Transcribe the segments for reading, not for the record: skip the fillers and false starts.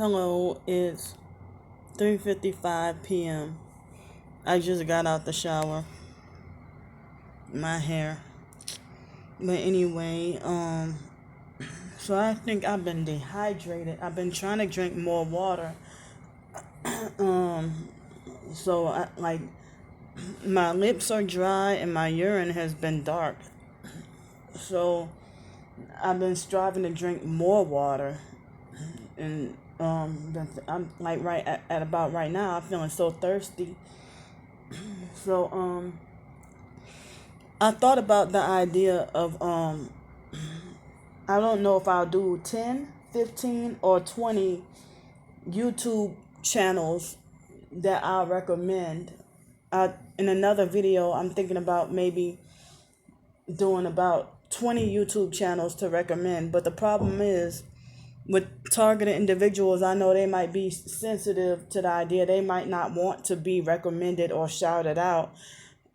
Hello, it's 3:55 p.m. I just got out the shower. My hair. But anyway, so I think I've been dehydrated. I've been trying to drink more water. Um, like my lips are dry and my urine has been dark. So I've been striving to drink more water, and I'm like at about right now. I'm feeling so thirsty. So I thought about the idea of I don't know if I'll do 10, 15, or 20 YouTube channels that I'll recommend. In another video, I'm thinking about maybe doing about 20 YouTube channels to recommend. But the problem is, with targeted individuals, I know they might be sensitive to the idea. They might not want to be recommended or shouted out.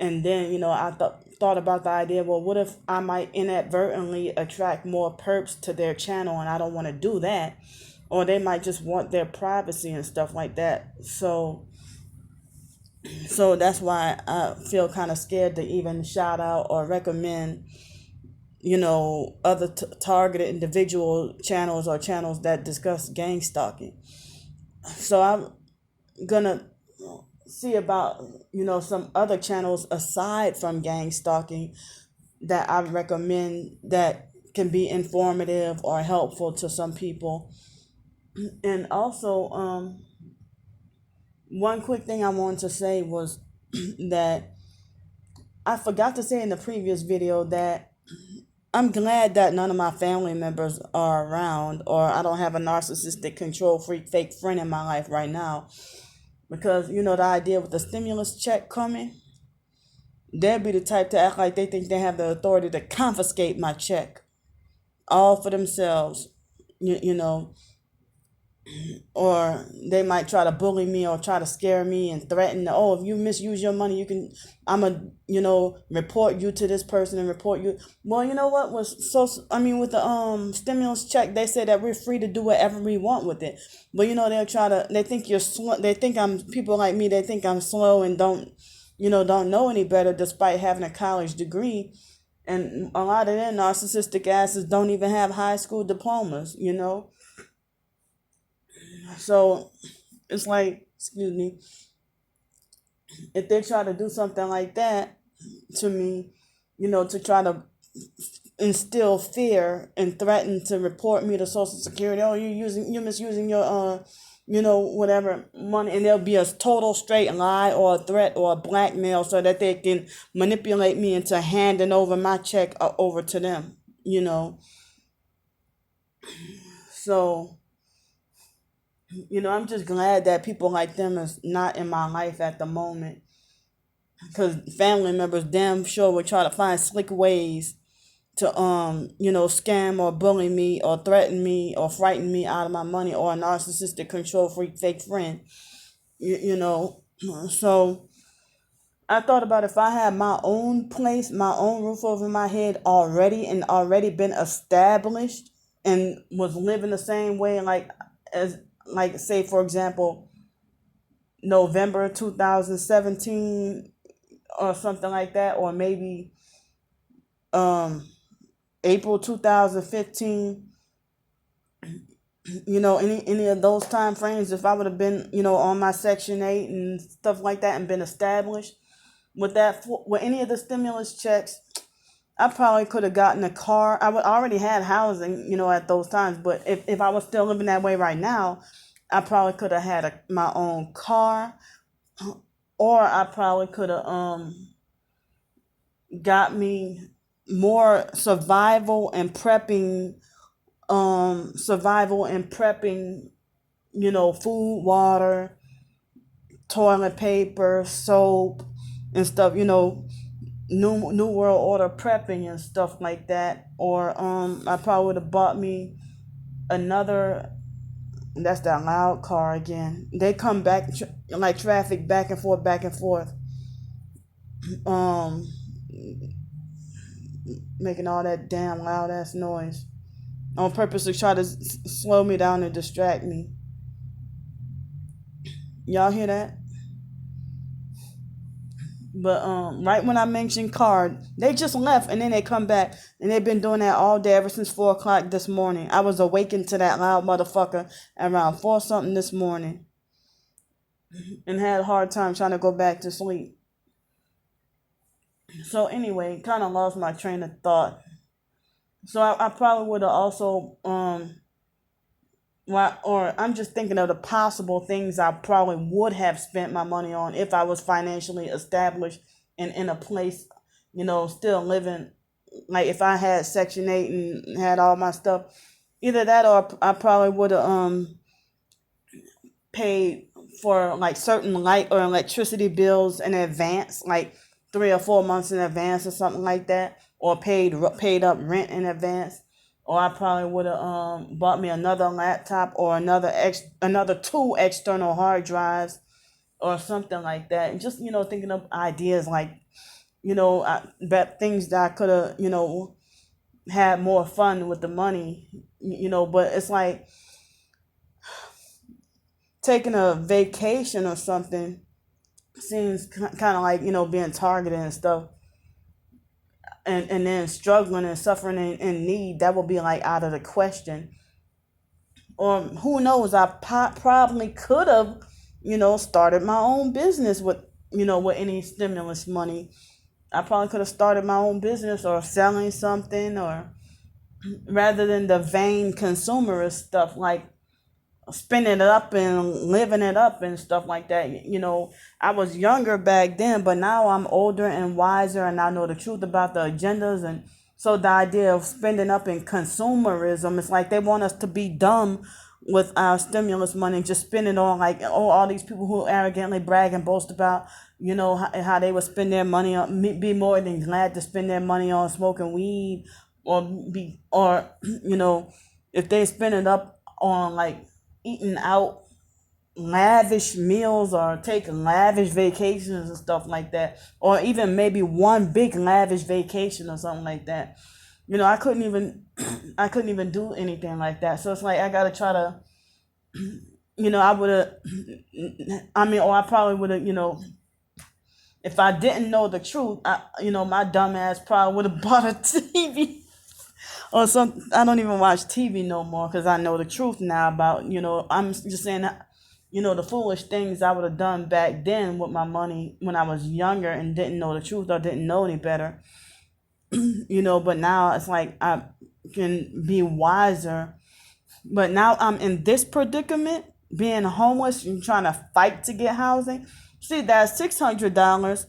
And then, I thought about the idea, well, what if I might inadvertently attract more perps to their channel, and I don't want to do that. Or they might just want their privacy and stuff like that. So that's why I feel kind of scared to even shout out or recommend, other targeted individual channels or channels that discuss gang stalking. So I'm gonna see about, some other channels aside from gang stalking that I recommend that can be informative or helpful to some people. And also, one quick thing I wanted to say was that I forgot to say in the previous video that I'm glad that none of my family members are around, or I don't have a narcissistic control freak fake friend in my life right now. Because, the idea with the stimulus check coming, they'll be the type to act like they think they have the authority to confiscate my check all for themselves, you know, or they might try to bully me or try to scare me and threaten, oh, if you misuse your money, report you to this person and report you. Well, you know what was with the stimulus check, they said that we're free to do whatever we want with it. But, they think you're slow. They think people like me, they think I'm slow and don't know any better despite having a college degree. And a lot of their narcissistic asses don't even have high school diplomas, So it's like, excuse me, if they try to do something like that to me, to try to instill fear and threaten to report me to Social Security, oh, you're misusing your whatever money, and there'll be a total straight lie or a threat or a blackmail so that they can manipulate me into handing over my check over to them, So, I'm just glad that people like them is not in my life at the moment, because family members damn sure will try to find slick ways to scam or bully me or threaten me or frighten me out of my money, or a narcissistic control freak fake friend. So I thought about, if I had my own place, my own roof over my head already, and already been established and was living the same way, like say for example November 2017 or something like that, or maybe April 2015, any of those time frames, if I would have been, on my Section 8 and stuff like that and been established with any of the stimulus checks, I probably could have gotten a car. I would already had housing, at those times. But if I was still living that way right now, I probably could have had my own car, or I probably could have got me more survival and prepping, food, water, toilet paper, soap, and stuff, new world order prepping and stuff like that. Or I probably would have bought me another. That's that loud car again. They come back like traffic, back and forth, making all that damn loud ass noise on purpose to try to slow me down and distract me. Y'all hear that? But right when I mentioned card, they just left and then they come back and they've been doing that all day ever since 4 o'clock this morning. I was awakened to that loud motherfucker around 4 something this morning and had a hard time trying to go back to sleep. So anyway, kind of lost my train of thought. So I probably would have also well, or I'm just thinking of the possible things I probably would have spent my money on if I was financially established and in a place, still living. Like if I had Section 8 and had all my stuff, either that or I probably would have paid for like certain light or electricity bills in advance, like 3 or 4 months in advance or something like that, or paid up rent in advance. Or I probably would have bought me another laptop or another two external hard drives or something like that. And just thinking of ideas like I bet things that I could have had more fun with the money. But it's like taking a vacation or something seems kind of like being targeted and stuff. And then struggling and suffering in need, that would be like out of the question. Or who knows, I probably could have started my own business with any stimulus money. I probably could have started my own business or selling something, or rather than the vain consumerist stuff like spinning it up and living it up and stuff like that. I was younger back then, but now I'm older and wiser and I know the truth about the agendas. And so the idea of spending up in consumerism, it's like they want us to be dumb with our stimulus money and just spend it on like, all these people who arrogantly brag and boast about, how they would spend their money on, be more than glad to spend their money on smoking weed or if they spend it up on like eating out lavish meals or taking lavish vacations and stuff like that, or even maybe one big lavish vacation or something like that. I couldn't even do anything like that. So it's like I gotta try to, I would have, or I probably would have, if I didn't know the truth, my dumb ass probably would have bought a TV or something. I don't even watch TV no more because I know the truth now about, I'm just saying, the foolish things I would have done back then with my money when I was younger and didn't know the truth or didn't know any better. But now it's like I can be wiser. But now I'm in this predicament, being homeless and trying to fight to get housing. See, that's $600.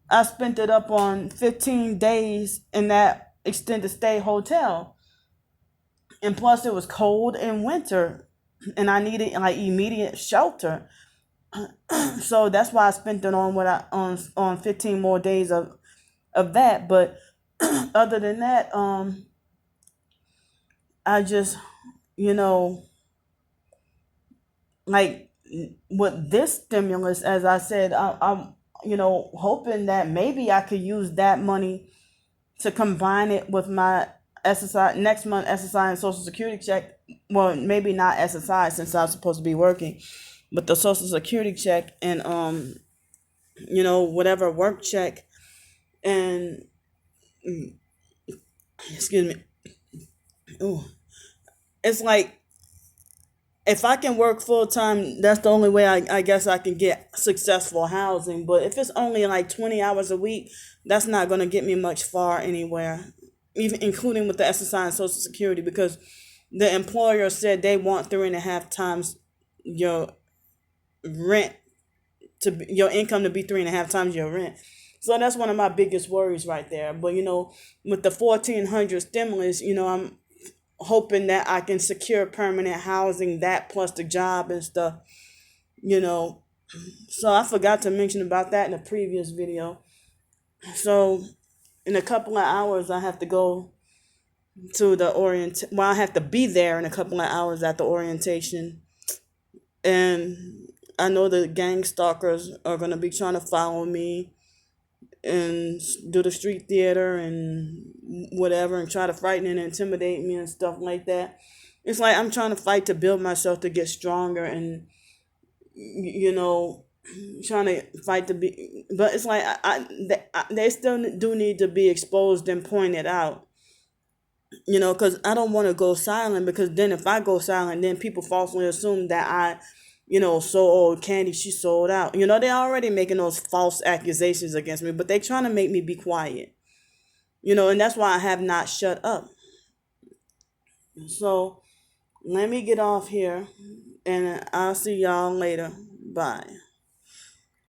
I spent it up on 15 days in that extended stay hotel. And plus it was cold in winter and I needed like immediate shelter. So that's why I spent it on 15 more days of that. But other than that, I just, like with this stimulus, as I said, I'm hoping that maybe I could use that money to combine it with my SSI next month, SSI and Social Security check. Well, maybe not SSI since I'm supposed to be working, but the Social Security check and whatever work check and excuse me. Ooh. It's like if I can work full time, that's the only way I guess I can get successful housing. But if it's only like 20 hours a week, that's not going to get me much far anywhere, even including with the SSI and Social Security, because the employer said they want 3.5 times your rent your income to be 3.5 times your rent. So that's one of my biggest worries right there. But with the 1,400 stimulus, I'm hoping that I can secure permanent housing, that plus the job and stuff, So I forgot to mention about that in the previous video. So in a couple of hours, I have to go to the I have to be there in a couple of hours at the orientation. And I know the gang stalkers are going to be trying to follow me and do the street theater and whatever and try to frighten and intimidate me and stuff like that. It's like I'm trying to fight to build myself to get stronger and you know, trying to fight to be, but it's like they still do need to be exposed and pointed out, because I don't want to go silent, because then if I go silent, then people falsely assume that so Candy, she sold out. They're already making those false accusations against me, but they're trying to make me be quiet, and that's why I have not shut up. So let me get off here, and I'll see y'all later. Bye.